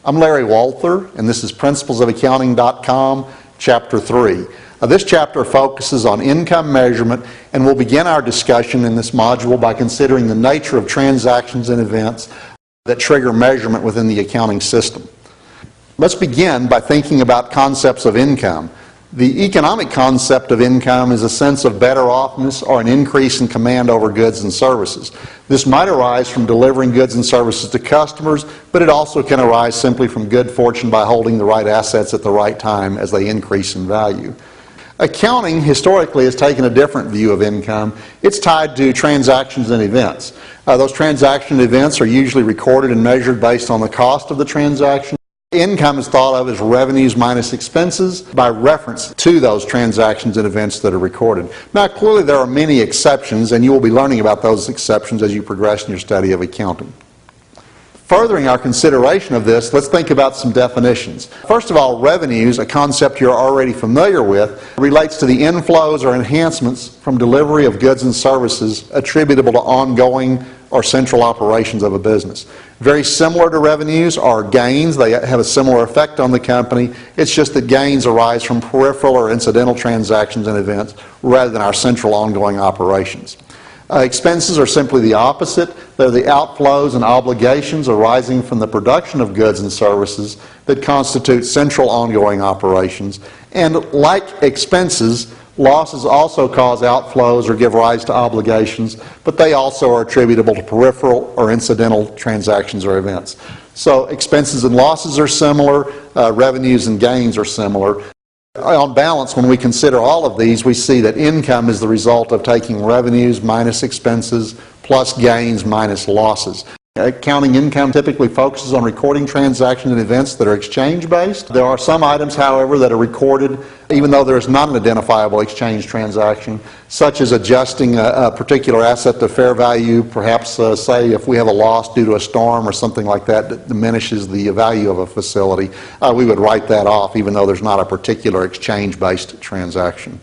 I'm Larry Walther, and this is principlesofaccounting.com, Chapter 3. This chapter focuses on income measurement, and we'll begin our discussion in this module by considering the nature of transactions and events that trigger measurement within the accounting system. Let's begin by thinking about concepts of income. The economic concept of income is a sense of better offness or an increase in command over goods and services. This might arise from delivering goods and services to customers, but it also can arise simply from good fortune by holding the right assets at the right time as they increase in value. Accounting historically has taken a different view of income. It's tied to transactions and events. Those transaction events are usually recorded and measured based on the cost of the transaction. Income is thought of as revenues minus expenses by reference to those transactions and events that are recorded. Now, clearly there are many exceptions, and you will be learning about those exceptions as you progress in your study of accounting. Furthering our consideration of this, let's think about some definitions. First of all, revenues, a concept you're already familiar with, relates to the inflows or enhancements from delivery of goods and services attributable to ongoing or central operations of a business. Very similar to revenues are gains. They have a similar effect on the company. It's just that gains arise from peripheral or incidental transactions and events rather than our central ongoing operations. Expenses are simply the opposite. They're the outflows and obligations arising from the production of goods and services that constitute central ongoing operations. And like expenses, losses also cause outflows or give rise to obligations, but they also are attributable to peripheral or incidental transactions or events. So expenses and losses are similar, revenues and gains are similar. On balance, when we consider all of these, we see that income is the result of taking revenues minus expenses plus gains minus losses. Accounting income typically focuses on recording transactions and events that are exchange-based. There are some items, however, that are recorded even though there is not an identifiable exchange transaction, such as adjusting a particular asset to fair value, perhaps say if we have a loss due to a storm or something like that that diminishes the value of a facility, we would write that off even though there's not a particular exchange-based transaction.